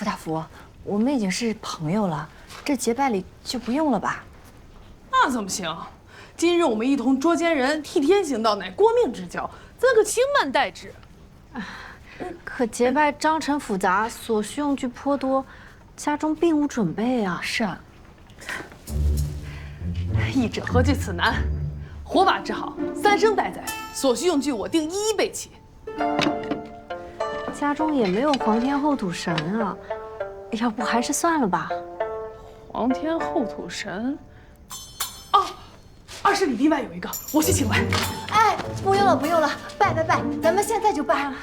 大福，我们已经是朋友了，这结拜礼就不用了吧？那怎么行？今日我们一同捉奸人，替天行道，乃国命之交，怎可轻慢待之？可结拜章程复杂，所需用具颇多，家中并无准备啊。是啊，义者何惧此难？火把制好，3声待宰，所需用具我定一一备齐。家中也没有皇天后土神啊，要不还是算了吧。皇天后土神，哦，20里地外有一个，我去请来。哎，不用了，不用了，拜，咱们现在就拜。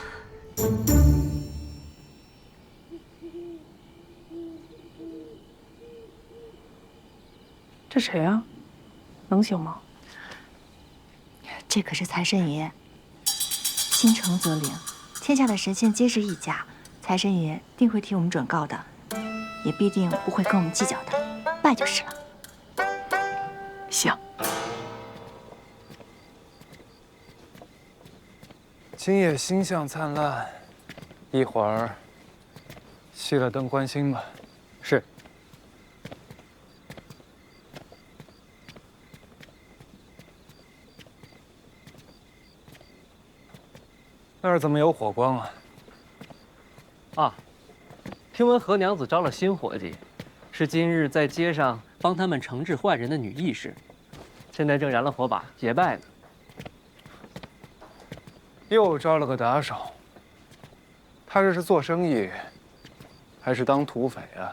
这谁呀？能行吗？这可是财神爷，心诚则灵，天下的神仙皆是一家，财神爷定会替我们转告的，也必定不会跟我们计较的，拜就是了。行。今夜星象灿烂，一会儿熄了灯观星吧。是。那儿怎么有火光啊？啊，听闻何娘子招了新伙计，是今日在街上帮他们惩治坏人的女义士，现在正燃了火把结拜呢。又招了个打手。他这是做生意，还是当土匪啊？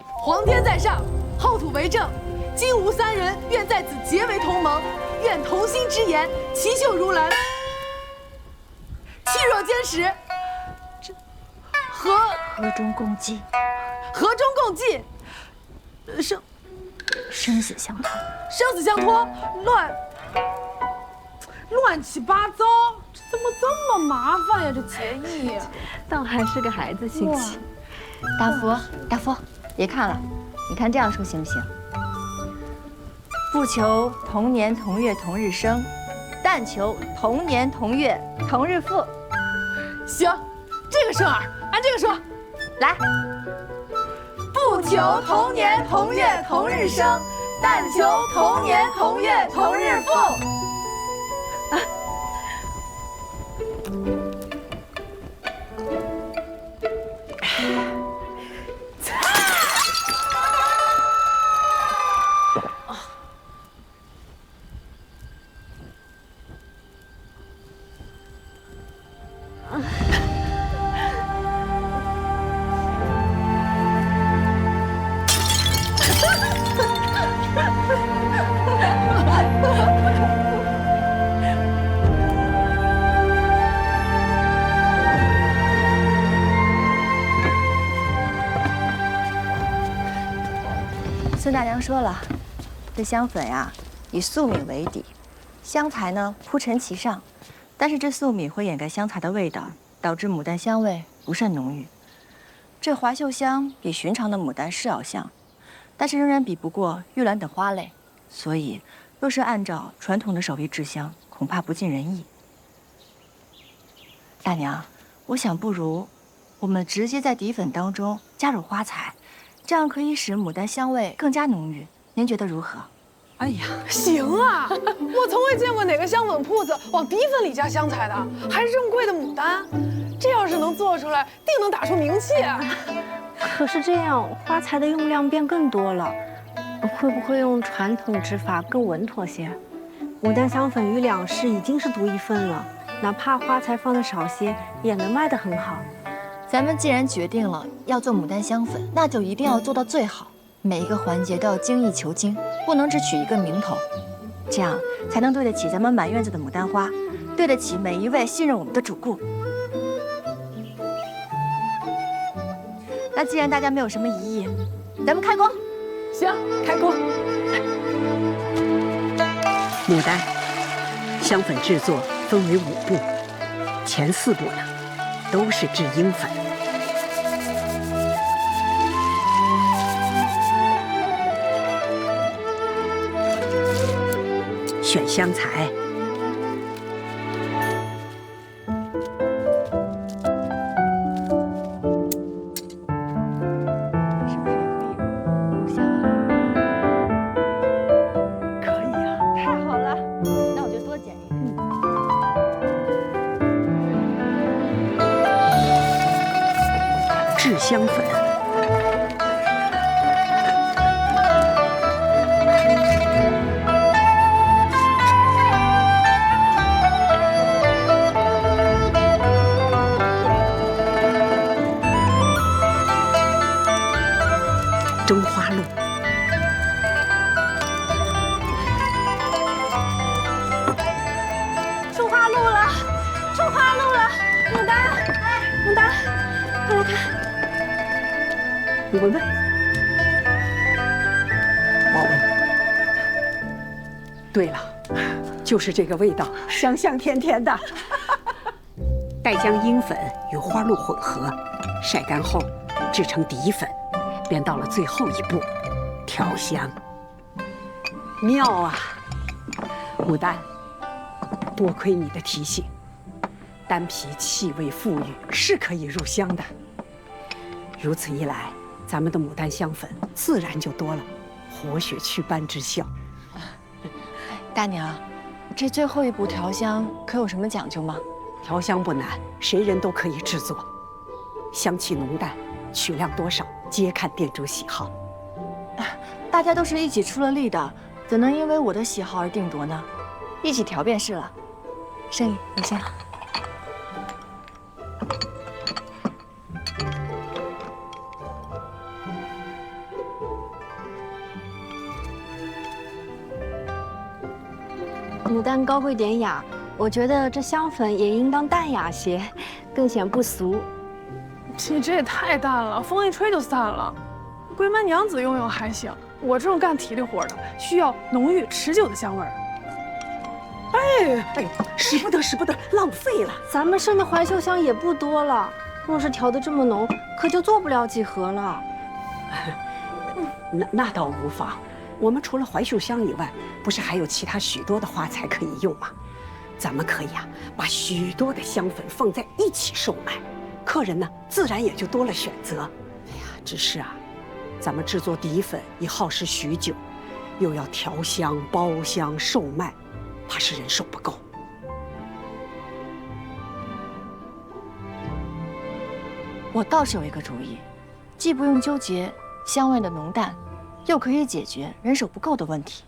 皇天在上，后土为证，今吾3人愿在此结为同盟，愿同心之言，齐秀如兰，气若坚石。这河中共济，河中共济，生死相托，生死相托，乱七八糟，这怎么这么麻烦呀？这结义呀，倒还是个孩子性情。大福，别看了，你看这样说行不行？不求同年同月同日生，但求同年同月同日富。行，这个顺耳，按这个说。来，不求同年同月同日生，但求同年同月同日富。孙大娘说了，这香粉呀，以粟米为底，香材呢铺陈其上，但是这粟米会掩盖香材的味道，导致牡丹香味不甚浓郁。这华秀香比寻常的牡丹是要香，但是仍然比不过玉兰等花类，所以若是按照传统的手艺制香，恐怕不尽人意。大娘，我想不如我们直接在底粉当中加入花材。这样可以使牡丹香味更加浓郁，您觉得如何？哎呀，行啊！我从未见过哪个香粉铺子往底粉里加香材的，还是这么贵的牡丹。这要是能做出来，定能打出名气啊！可是这样花材的用量变更多了，会不会用传统制法更稳妥些？牡丹香粉与两市已经是独一份了，哪怕花材放的少些，也能卖得很好。咱们既然决定了要做牡丹香粉，那就一定要做到最好，每一个环节都要精益求精，不能只取一个名头，这样才能对得起咱们满院子的牡丹花，对得起每一位信任我们的主顾。那既然大家没有什么异议，咱们开工。行，开工。牡丹香粉制作分为5步，前4步呢都是制英粉。选香材，剪一制香粉。蒸花露。出花露了，出花露了！牡丹，牡丹，快来看！你闻闻，我闻。对了，就是这个味道，香香甜甜的。待将樱粉与花露混合，晒干后制成底粉，便到了最后一步，调香。妙啊，牡丹，多亏你的提醒，丹皮气味馥郁，是可以入香的。如此一来，咱们的牡丹香粉自然就多了活血祛斑之效。大娘，这最后一步调香可有什么讲究吗？调香不难，谁人都可以制作，香气浓淡、取量多少，皆看店主喜好。大家都是一起出了力的，怎能因为我的喜好而定夺呢？一起调便是了。盛意，你先。牡丹高贵典雅，我觉得这香粉也应当淡雅些，更显不俗。你这也太淡了，风一吹就散了。闺门娘子用用还行，我这种干体力活的，需要浓郁持久的香味儿。哎，使不得，使不得，浪费了。咱们剩的怀秀香也不多了，若是调得这么浓，可就做不了几盒了。那倒无妨。我们除了怀秀香以外，不是还有其他许多的花材可以用吗？咱们可以把许多的香粉放在一起售卖，客人呢自然也就多了选择。哎呀，只是咱们制作底粉已耗时许久，又要调香、包香、售卖，怕是人手不够。我倒是有一个主意，既不用纠结香味的浓淡，又可以解决人手不够的问题。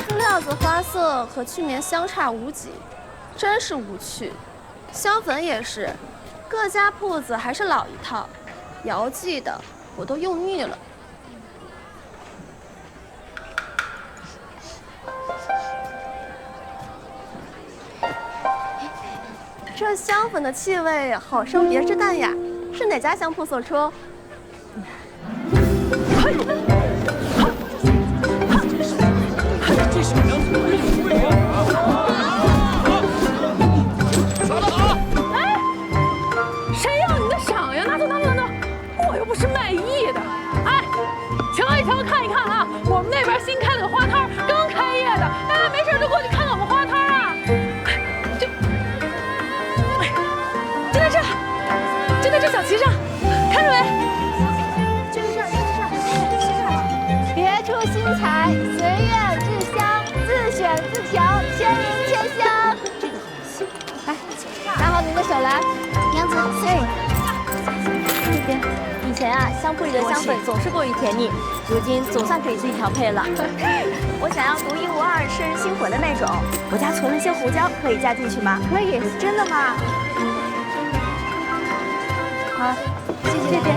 这料子花色和去年相差无几，真是无趣。香粉也是，各家铺子还是老一套，姚记的我都用腻了。这香粉的气味好生别致淡雅，是哪家香铺所出？这是娘子的韵味啊！耍得好！哎，谁要你的赏呀？拿走，拿走，拿走！我又不是卖艺的。哎，瞧一瞧，看一看啊！我们那边新开了个花摊，刚开业的，大家没事就过去看看我们花摊啊！就在这小旗上，看着没？就是这儿，就是这儿。别出心裁，随愿制香，自选自调，千人千香。这个好，来，拿好您的手来。娘子，这边。以前香铺里的香粉总是过于甜腻，如今总算可以自己调配了。我想要独一无二、摄人心火的那种，我家存了些胡椒，可以加进去吗？可以，真的吗？好，谢谢这边。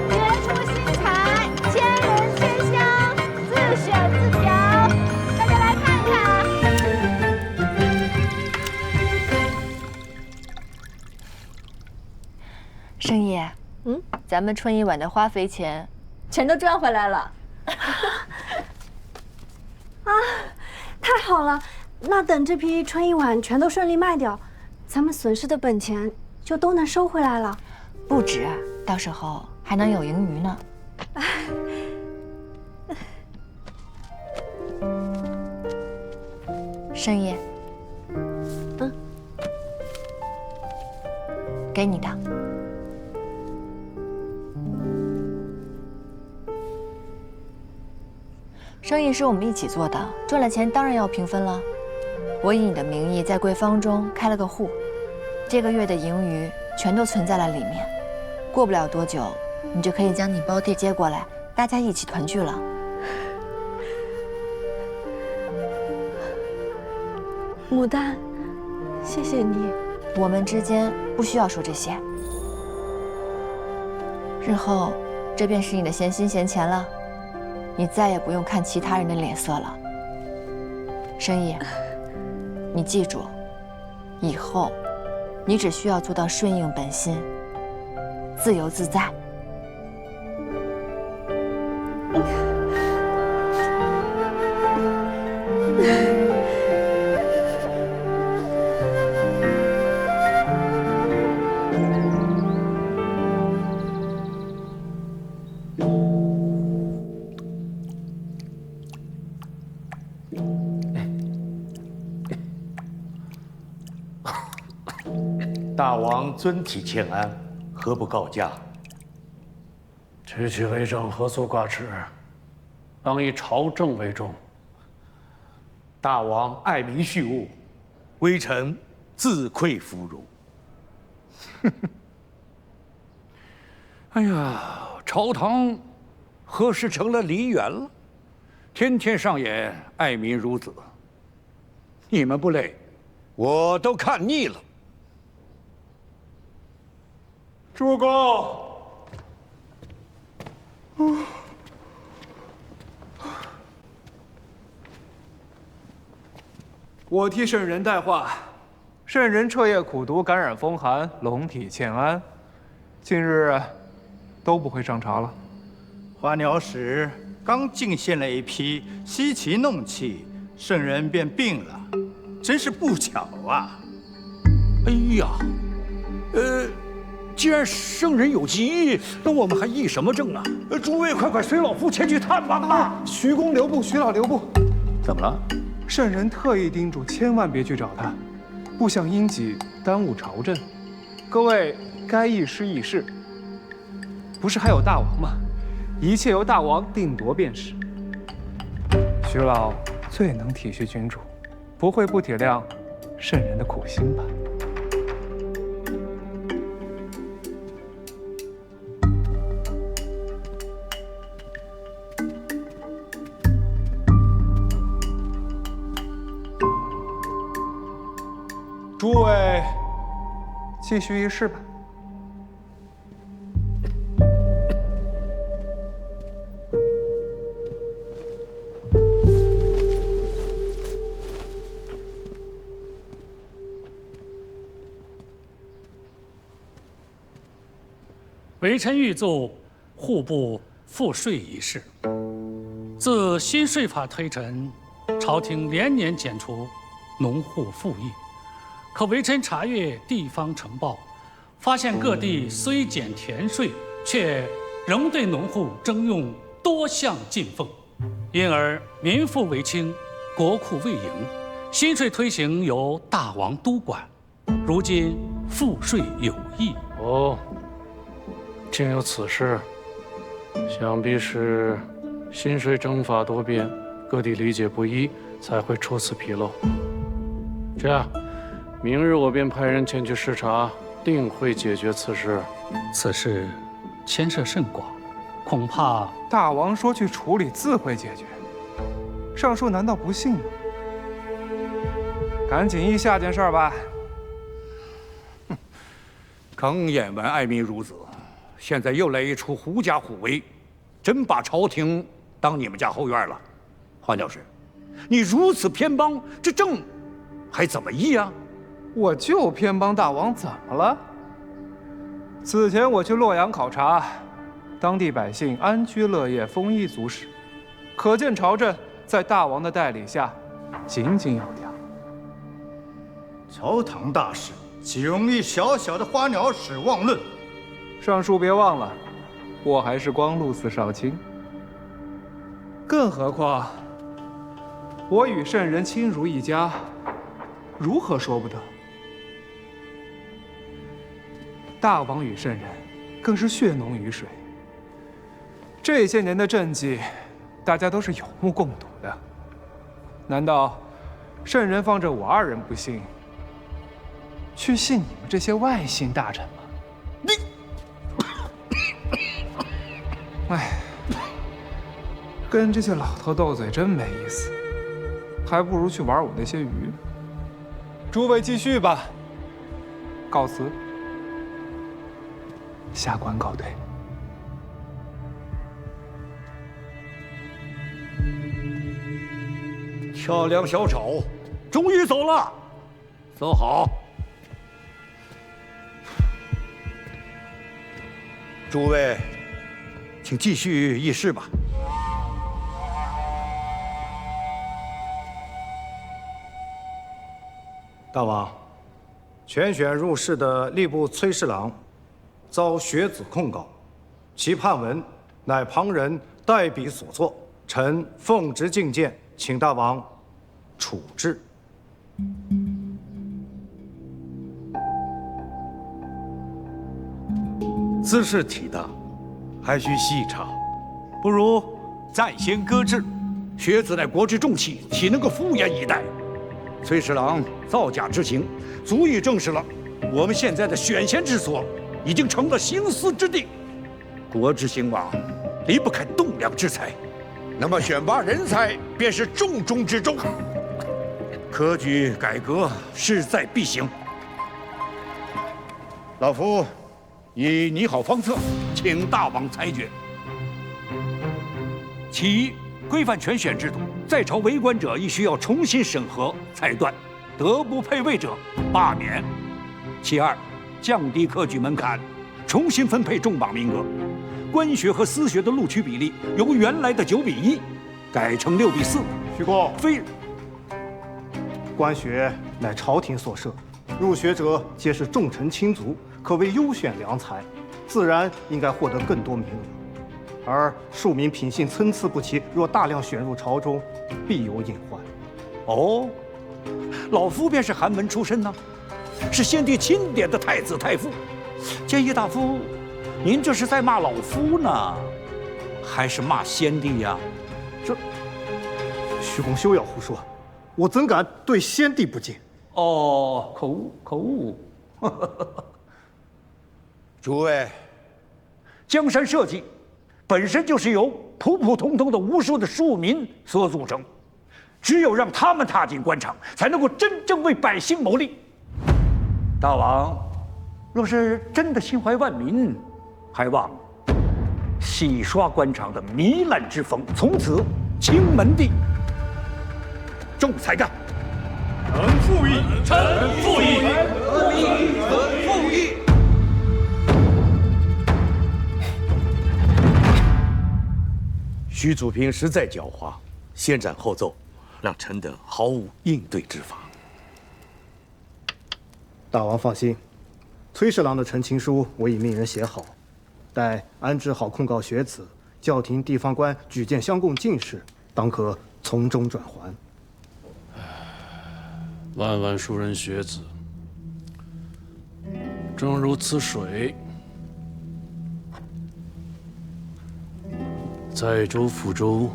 别出心裁，千人千香，自选自调，大家来看看。盛爷，咱们春一晚的花肥钱，全都赚回来了。太好了！那等这批春一晚全都顺利卖掉，咱们损失的本钱就都能收回来了。不止，到时候还能有盈余呢。盛爷，给你的。生意是我们一起做的，赚了钱当然要平分了。我以你的名义在贵坊中开了个户，这个月的盈余全都存在了里面。过不了多久，你就可以将你胞弟接过来，大家一起团聚了。牡丹，谢谢你。我们之间不需要说这些。日后，这便是你的闲心闲钱了。你再也不用看其他人的脸色了。申义，你记住，以后你只需要做到顺应本心，自由自在。大王尊体欠安，何不告假？区区为政何足挂齿，当以朝政为重。大王爱民恤物，微臣自愧弗如。哎呀，朝堂何时成了梨园了？天天上演爱民孺子，你们不累？我都看腻了。主公，我替圣人代话。圣人彻夜苦读，感染风寒，龙体欠安，近日都不会上朝了。花鸟使刚进献了一批西岐弄器，圣人便病了，真是不巧啊！哎呀，既然圣人有疾，那我们还议什么政啊？诸位快随老夫前去探望啊！徐公留步，徐老留步。怎么了？圣人特意叮嘱，千万别去找他，不想因己耽误朝政。各位该议事议事，不是还有大王吗？一切由大王定夺便是。徐老最能体恤君主，不会不体谅圣人的苦心吧？诸位，继续议事吧。微臣欲奏户部赋税一事。自新税法推陈，朝廷连年检除农户赋役。可微臣查阅地方呈报，发现各地虽减田税，却仍对农户征用多项进奉，因而民富为轻，国库未盈。新税推行由大王督管，如今赋税有异。哦，竟有此事，想必是新税征法多变，各地理解不一，才会出此纰漏。这样，明日我便派人前去视察，定会解决此事。此事牵涉甚广，恐怕大王说去处理，自会解决。上述难道不信吗？赶紧议下件事吧。刚演完爱民孺子，现在又来一出狐假虎威，真把朝廷当你们家后院了。花鸟使，你如此偏帮，这政还怎么议啊？我就偏帮大王，怎么了？此前我去洛阳考察，当地百姓安居乐业，丰衣足食，可见朝政在大王的带领下井井有条。朝堂大事，岂容一小小的花鸟使妄论？上述别忘了，我还是光禄寺少卿。更何况，我与圣人亲如一家，如何说不得？大王与圣人更是血浓于水。这些年的政绩，大家都是有目共睹的。难道圣人放着我二人不信，去信你们这些外姓大臣吗？哎，跟这些老头斗嘴真没意思，还不如去玩我那些鱼。诸位继续吧，告辞，下官告退。跳梁小丑，终于走了，走好。诸位，请继续议事吧。大王，全选入仕的吏部崔侍郎遭学子控告，其判文乃旁人代笔所作，臣奉职进谏，请大王处置。兹事体大，还需细查，不如暂先搁置。学子乃国之重器，岂能够敷衍以待？崔侍郎造假之行，足以证实了我们现在的选贤之所已经成了兴私之地。国之兴亡，离不开栋梁之才，那么选拔人才便是重中之重。科举改革势在必行。老夫已拟好方策，请大王裁决。其一，规范全选制度，在朝为官者亦需要重新审核裁断，德不配位者罢免。其二，降低科举门槛，重新分配重榜名额，官学和私学的录取比例由原来的9:1改成6:4。徐公，非官学乃朝廷所设，入学者皆是重臣亲族，可谓优选良才，自然应该获得更多名额。而庶民品性参差不齐，若大量选入朝中，必有隐患。哦，老夫便是寒门出身呢，是先帝钦点的太子太傅。建议大夫，您这是在骂老夫呢，还是骂先帝呀？这，徐公休要胡说，我怎敢对先帝不敬？哦，口误，口误。诸位，江山社稷本身就是由普普通通的无数的庶民所组成，只有让他们踏进官场，才能够真正为百姓谋利。大王若是真的心怀万民，还望洗刷官场的糜烂之风，从此清门第，重才干。臣附议，臣附议，臣附议。徐祖平实在狡猾，先斩后奏，让臣等毫无应对之法。大王放心，崔侍郎的陈情书我已命人写好，待安置好控告学子，教廷地方官举荐相贡进士，当可从中转还。万万庶人学子，正如此水，在州抚州，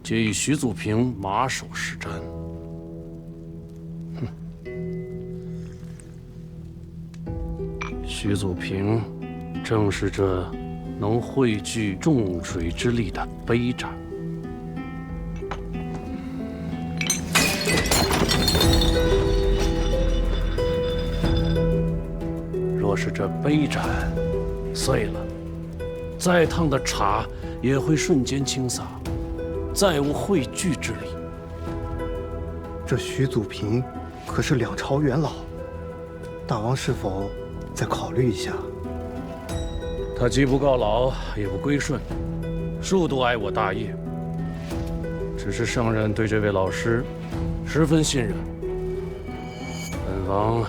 皆以徐祖平马首是瞻。徐祖平正是这能汇聚众水之力的杯盏。若是这杯盏碎了，再烫的茶也会瞬间倾洒，再无汇聚之力。这徐祖平可是2朝元老，大王是否再考虑一下？他既不告老，也不归顺，数度爱我大业。只是圣人对这位老师十分信任，本王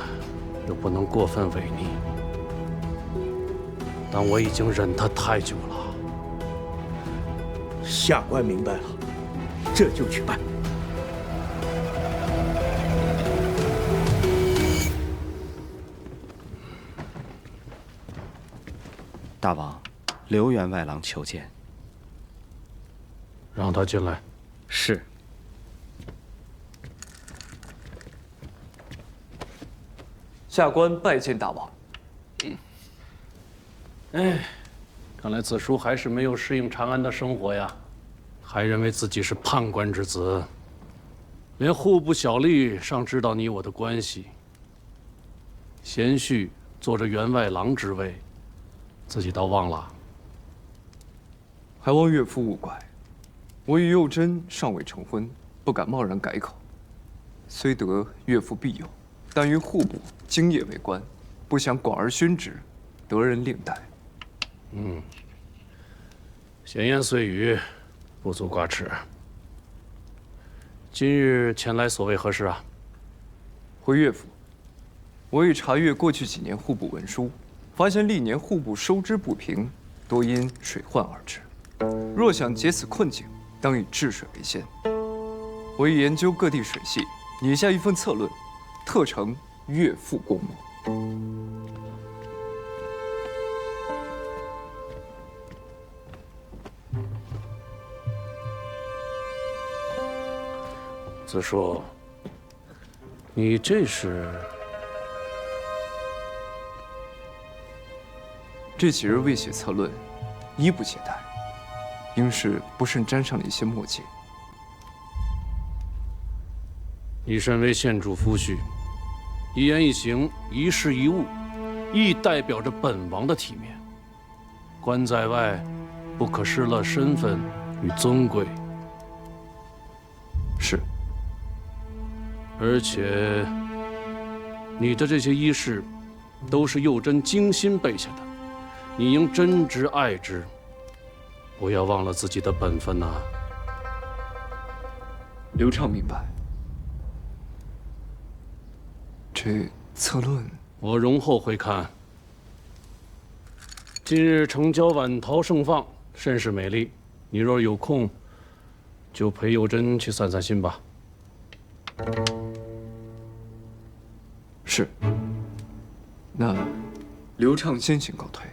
又不能过分违逆。但我已经忍他太久了。下官明白了，这就去办。大王，刘员外郎求见。让他进来。是。下官拜见大王。哎，看来子叔还是没有适应长安的生活呀，还认为自己是判官之子，连户部小吏尚知道你我的关系。贤婿做着员外郎之位，自己倒忘了。还望岳父勿怪，我与幼珍尚未成婚，不敢贸然改口。虽得岳父庇佑，但于户部京业为官，不想广而宣之，得人另待。闲言碎语，不足挂齿。今日前来所为何事啊？回岳父，我已查阅过去几年户部文书，发现历年户部收支不平，多因水患而致。若想解此困境，当以治水为先。我已研究各地水系，拟下一份策论，特呈岳父过目。子叔，你这是？这几日未写策论，一不懈怠，应是不慎沾上了一些墨迹。你身为县主夫婿，一言一行、一事一物，亦代表着本王的体面。官在外，不可失了身份与尊贵。是。而且，你的这些衣饰，都是幼珍精心备下的，你应珍之爱之，不要忘了自己的本分呐。刘畅明白。这策论，我容后会看。今日城郊晚桃盛放，甚是美丽。你若有空，就陪幼珍去散散心吧。是。那刘畅先行告退。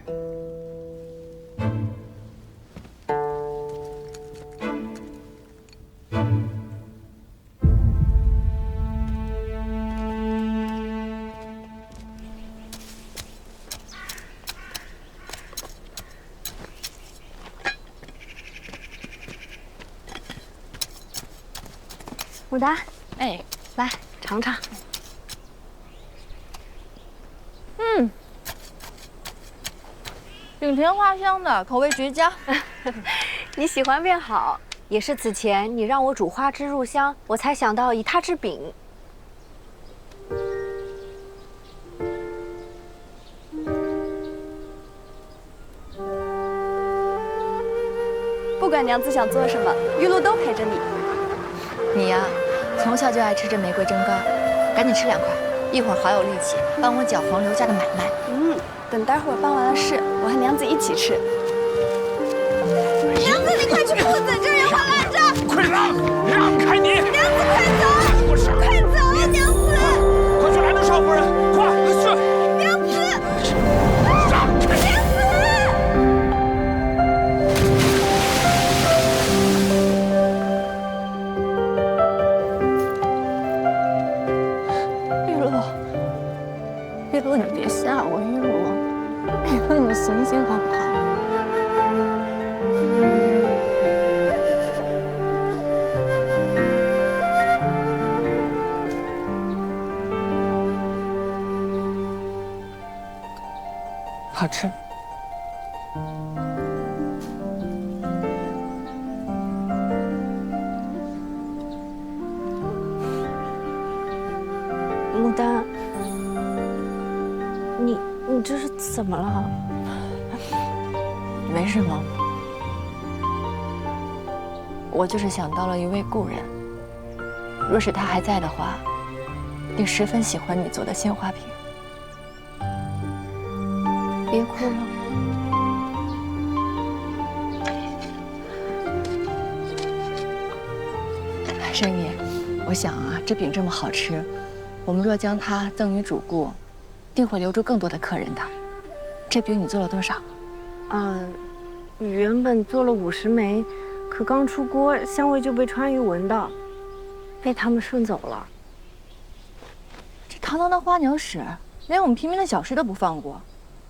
牡丹，哎，来尝尝。饼甜花香的，口味绝佳。你喜欢便好，也是此前你让我煮花枝入香，我才想到以它制饼。不管娘子想做什么，玉露都陪着你。你呀，从小就爱吃这玫瑰蒸糕，赶紧吃2块，一会儿好有力气帮我搅黄刘家的买卖。等待会儿办完了事，我和娘子一起吃。娘子，你快去铺子，这儿有话拦着。快让开你！娘子，快走！快走，娘子！快去拦住少夫人！快去！娘子，让开！娘子！玉露，你别吓我，玉露。玉露，你醒醒好不好？好吃。牡丹，你这是怎么了？没什么，我就是想到了一位故人。若是他还在的话，定十分喜欢你做的鲜花瓶。别哭了。生意，我想啊，这饼这么好吃，我们若将它赠与主顾，定会留住更多的客人的。这饼你做了多少？原本做了50枚，可刚出锅，香味就被川渝闻到，被他们顺走了。这堂堂的花鸟使，连我们平民的小事都不放过。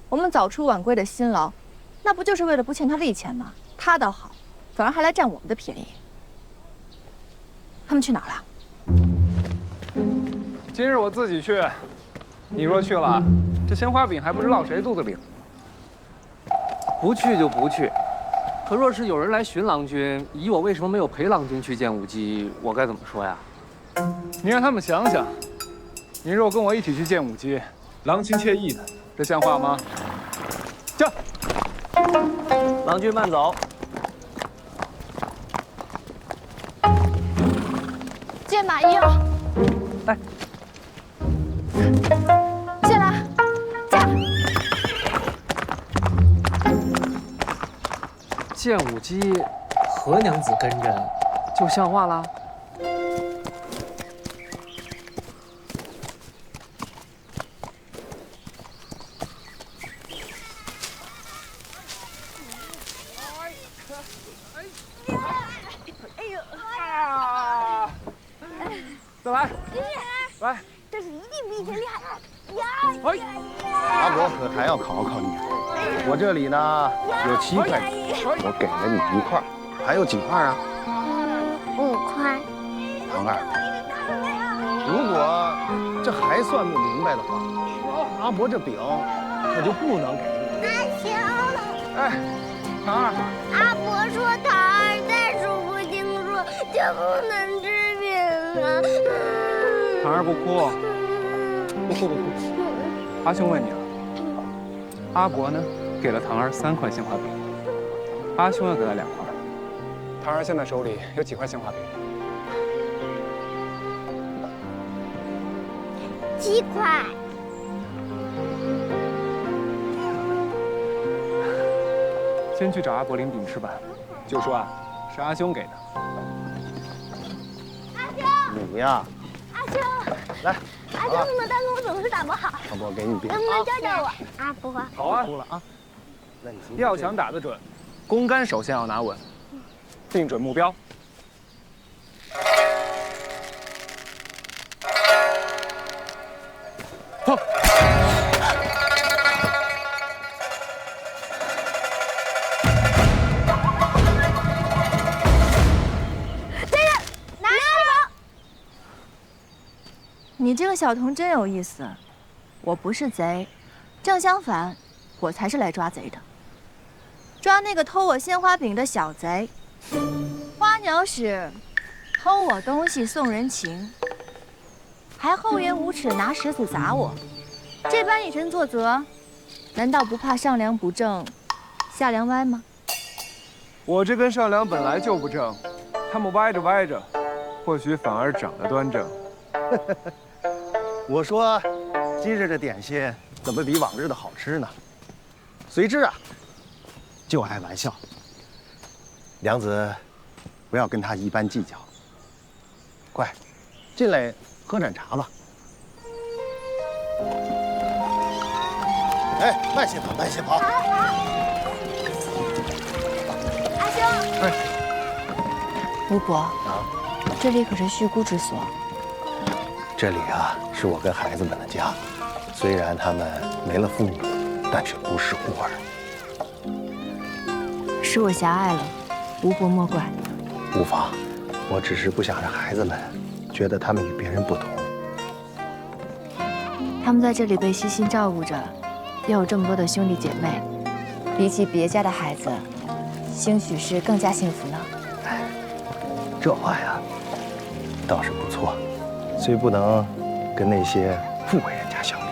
我们早出晚归的辛劳，那不就是为了不欠他利钱吗？他倒好，反而还来占我们的便宜。他们去哪儿了？今日我自己去，你若去了，这鲜花饼还不知落谁肚子里。不去就不去，可若是有人来寻郎君，以我为什么没有陪郎君去见舞姬，我该怎么说呀？你让他们想想，你若跟我一起去见舞姬，郎君惬意的，这像话吗？驾！郎君慢走。见马英。哎。进来，驾。见舞姬，何娘子跟着，就像话了。再来，来，这是一定比以前厉害。阿伯可还要考考你。我这里呢有7块饼，我给了你1块，还有几块啊？5块。唐二，如果这还算不明白的话，阿伯这饼可就不能给你。阿兄。哎，唐二。阿伯说唐二再说不清楚就不能吃饼了。唐二不哭，不哭不哭。阿兄问你啊，阿伯呢给了唐二3块鲜花饼，阿兄要给他2块。唐二现在手里有几块鲜花饼？7块。先去找阿伯领饼吃吧，就说啊是阿兄给的。阿兄，你呀，阿兄，来，阿兄怎么但是我总是打不好？阿伯给你饼，能不能教教我？阿伯，好啊，哭了啊。那你要想打得准，弓杆首先要拿稳，定准目标。走。你这个小童真有意思，我不是贼，正相反，我才是来抓贼的。抓那个偷我鲜花饼的小贼。花鸟使偷我东西送人情，还厚颜无耻拿石子砸我，这般以身作则，难道不怕上梁不正下梁歪吗？我这根上梁本来就不正，他们歪着歪着，或许反而长得端正。我说，今日这点心怎么比往日的好吃呢？随之啊，就爱玩笑。娘子，不要跟他一般计较。快，进来喝盏茶吧。哎，慢些跑，慢些跑。阿兄。哎，吴伯，这里可是虚姑之所。这里啊，是我跟孩子们的家。虽然他们没了父母，但却不是孤儿。是我狭隘了，吴伯莫怪。无妨，我只是不想让孩子们觉得他们与别人不同。他们在这里被悉心照顾着，又有这么多的兄弟姐妹，比起别家的孩子，兴许是更加幸福呢。哎，这话呀，倒是不错。虽不能跟那些富贵人家相比，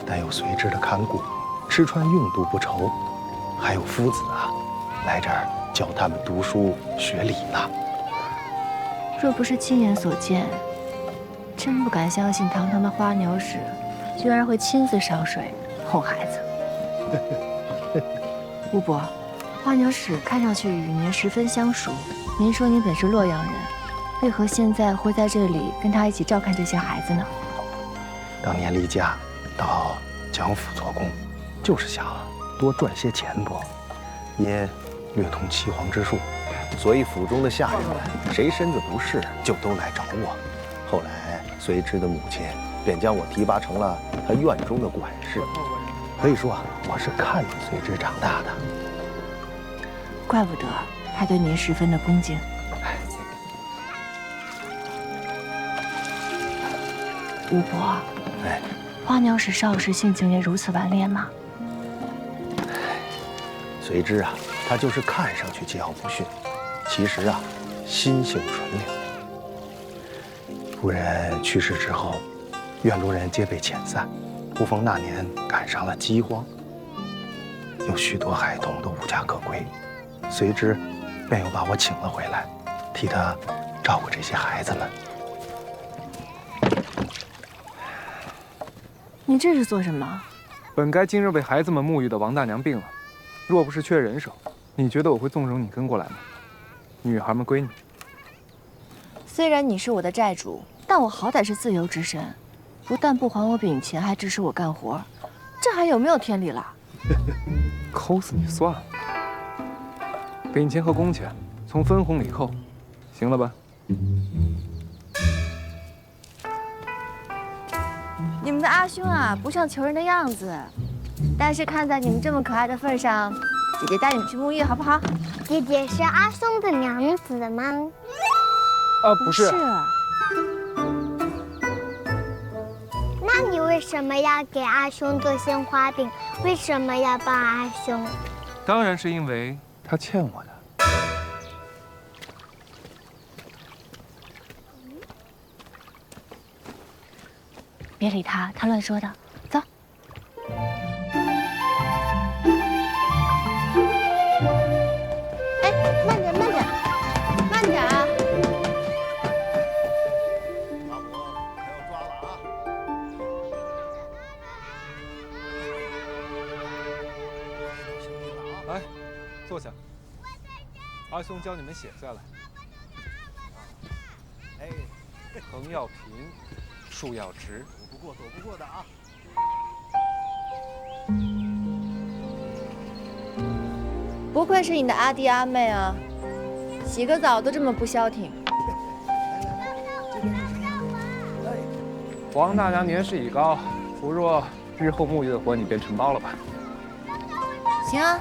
但有随之的看顾，吃穿用度不愁，还有夫子啊，来这儿教他们读书学礼呢。若不是亲眼所见，真不敢相信堂堂的花鸟使，居然会亲自烧水哄孩子。吴伯，花鸟使看上去与您十分相熟，您说您本是洛阳人。为何现在会在这里跟他一起照看这些孩子呢？当年离家到蒋府做工，就是想多赚些钱不？因略通岐黄之术，所以府中的下人们谁身子不适，就都来找我。后来随之的母亲便将我提拔成了他院中的管事，可以说我是看着随之长大的。怪不得他对您十分的恭敬。吴伯，哎，花鸟使少时性情也如此顽劣吗？随之啊，他就是看上去桀骜不驯，其实啊，心性纯良。夫人去世之后，院中人皆被遣散，忽逢那年赶上了饥荒，有许多孩童都无家可归，随之便又把我请了回来，替他照顾这些孩子们。你这是做什么？本该今日为孩子们沐浴的王大娘病了，若不是缺人手，你觉得我会纵容你跟过来吗？女孩们归你。虽然你是我的债主，但我好歹是自由之身，不但不还我饼钱，还指使我干活，这还有没有天理了？抠死你算了。饼钱和工钱从分红里扣，行了吧？你们的阿兄啊，不像求人的样子，但是看在你们这么可爱的份上，姐姐带你们去沐浴好不好？姐姐是阿兄的娘子吗？不是。那你为什么要给阿兄做鲜花饼？为什么要帮阿兄？当然是因为他欠我的。别理他，他乱说的。走。哎，慢点，慢点，慢点啊！大伯，还要抓了啊！来，坐下。阿兄教你们写下来。哎，横要平，竖要直。躲不过的啊！不愧是你的阿弟阿妹啊，洗个澡都这么不消停。王大娘年事已高，不若日后沐浴的活你便承包了吧。行啊，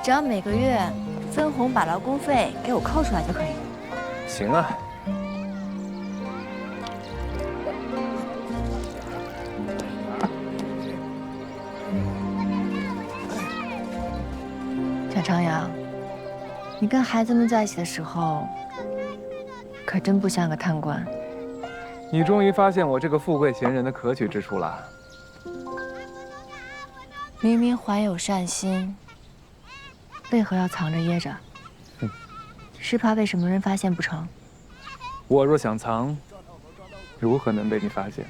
只要每个月分红把劳工费给我扣出来就可以。行啊。贾长阳，你跟孩子们在一起的时候，可真不像个贪官。你终于发现我这个富贵闲人的可取之处了。明明怀有善心，为何要藏着掖着？是怕被什么人发现不成？我若想藏，如何能被你发现？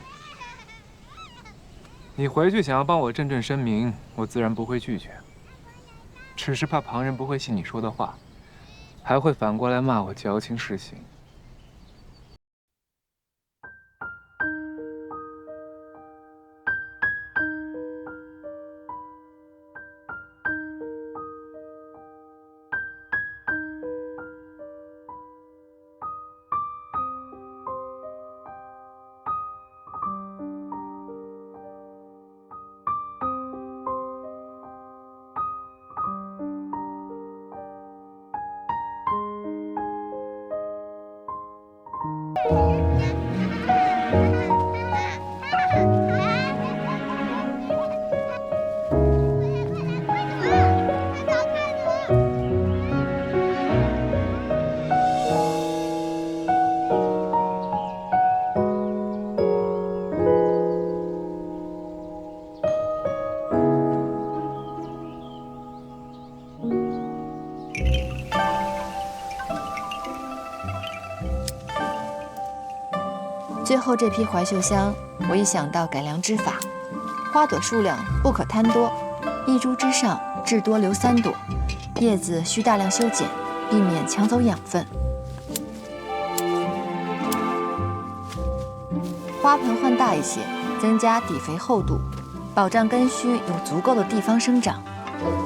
你回去想要帮我振振声名，我自然不会拒绝。只是怕旁人不会信你说的话，还会反过来骂我矫情失行。最后这批怀秀香，我一想到改良之法，花朵数量不可贪多，一株之上至多留3朵，叶子需大量修剪，避免抢走养分。花盆换大一些，增加底肥厚度，保障根须有足够的地方生长。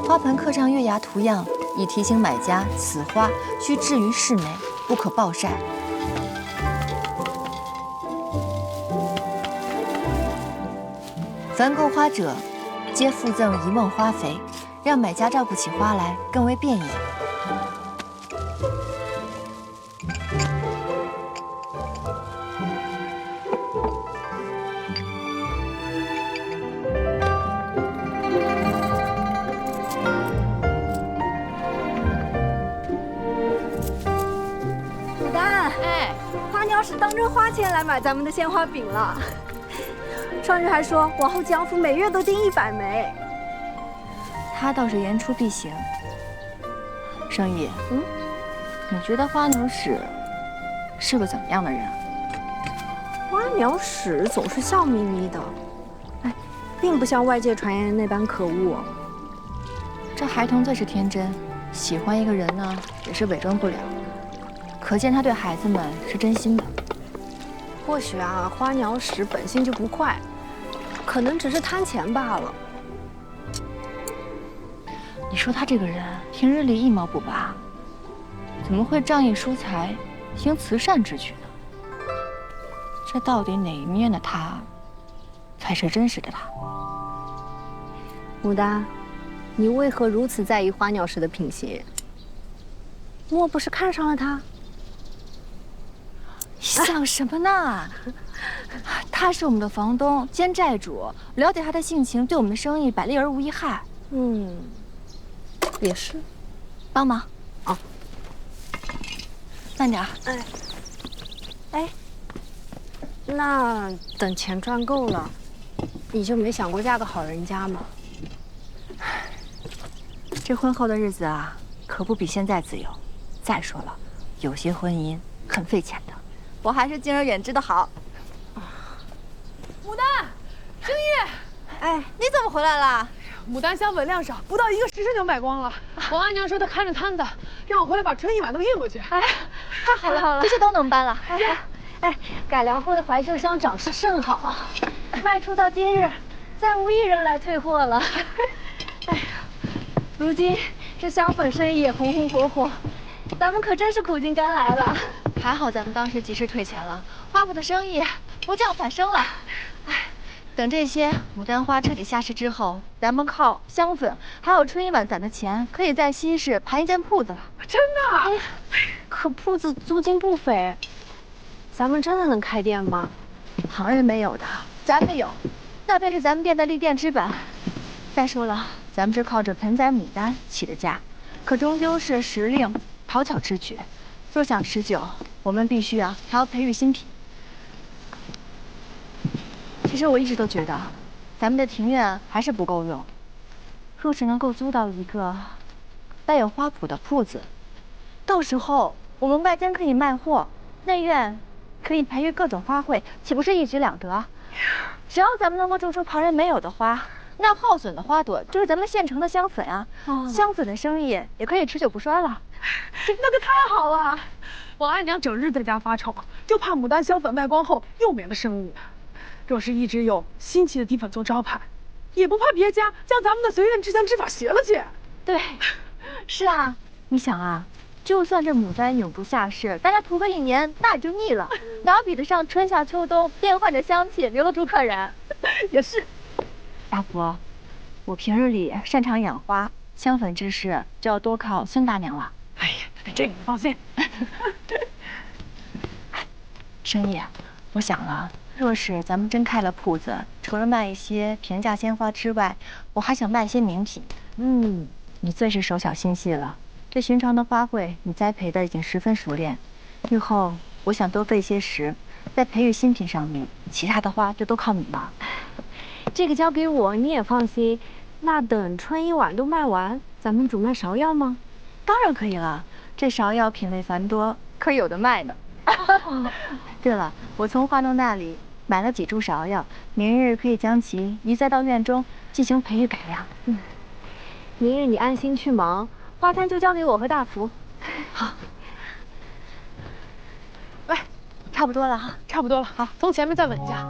花盆刻上月牙图样，以提醒买家此花需置于室内，不可暴晒。凡购花者，皆附赠1瓮花肥，让买家照顾起花来更为便宜。牡丹，哎，花鸟使当真花钱来买咱们的鲜花饼了。双玉还说，往后江府每月都订100枚。他倒是言出必行。生意，你觉得花鸟使是个怎么样的人？花鸟使总是笑眯眯的，哎，并不像外界传言那般可恶。这孩童最是天真，喜欢一个人呢，也是伪装不了。可见他对孩子们是真心的。或许啊，花鸟使本性就不坏，可能只是贪钱罢了。你说他这个人平日里一毛不拔，怎么会仗义疏财，行慈善之举呢？这到底哪一面的他，才是真实的他？牡丹，你为何如此在意花鸟使的品行？莫不是看上了他？你想什么呢？他是我们的房东兼债主，了解他的性情，对我们的生意百利而无一害。也是。帮忙啊，慢点。哎，那等钱赚够了，你就没想过嫁个好人家吗？这婚后的日子啊，可不比现在自由。再说了，有些婚姻很费钱的，我还是敬而远之的好。牡丹，生意，哎，你怎么回来了？牡丹香粉量少，不到1个时辰就卖光了。王阿娘说她看着摊子，让我回来把春一碗都运过去。哎，太好了好了，这些都能搬了。哎，改良后的怀麝香长势甚好啊，卖出到今日，再无一人来退货了。哎呀，如今这香粉生意也红红火火，咱们可真是苦尽甘来了。还好咱们当时及时退钱了，花圃的生意不降反升了。哎，等这些牡丹花彻底下市之后，咱们靠香粉还有春一碗攒的钱，可以在西市盘一间铺子了。真的？哎，可铺子租金不菲，咱们真的能开店吗？旁人没有的，咱们有，那便是咱们店的立店之本。再说了，咱们是靠着盆栽牡丹起的家，可终究是时令讨巧之举。若想持久，我们必须还要培育新品。其实我一直都觉得，咱们的庭院还是不够用。若是能够租到一个带有花圃的铺子，到时候我们外间可以卖货，内院可以培育各种花卉，岂不是一举两得？只要咱们能够种出旁人没有的花，那耗损的花朵就是咱们现成的香粉啊！香粉的生意也可以持久不衰了。那个太好了！王阿娘整日在家发愁，就怕牡丹香粉卖光后又没了生意。若是一直有新奇的底粉做招牌，也不怕别家将咱们的随院制香之法学了去。对，是啊，你想啊，就算这牡丹永不下市，大家图个1年，那也就腻了，哪比得上春夏秋冬变换着香气留得住客人？也是。大福，我平日里擅长养花，香粉之事就要多靠孙大娘了。哎呀，这个你放心。生意，我想了，若是咱们真开了铺子，除了卖一些平价鲜花之外，我还想卖一些名品。你最是手巧心细了，这寻常的花卉你栽培的已经十分熟练，日后我想多费些时，在培育新品上面，其他的花就都靠你了。这个交给我，你也放心。那等春一碗都卖完，咱们主卖芍药吗？当然可以了，这芍药品类繁多，可有的卖呢。对了，我从花农那里买了几株芍药，明日可以将其移栽到院中进行培育改良。明日你安心去忙，花摊就交给我和大福。好。喂，差不多了哈。差不多了，好，从前面再稳一下。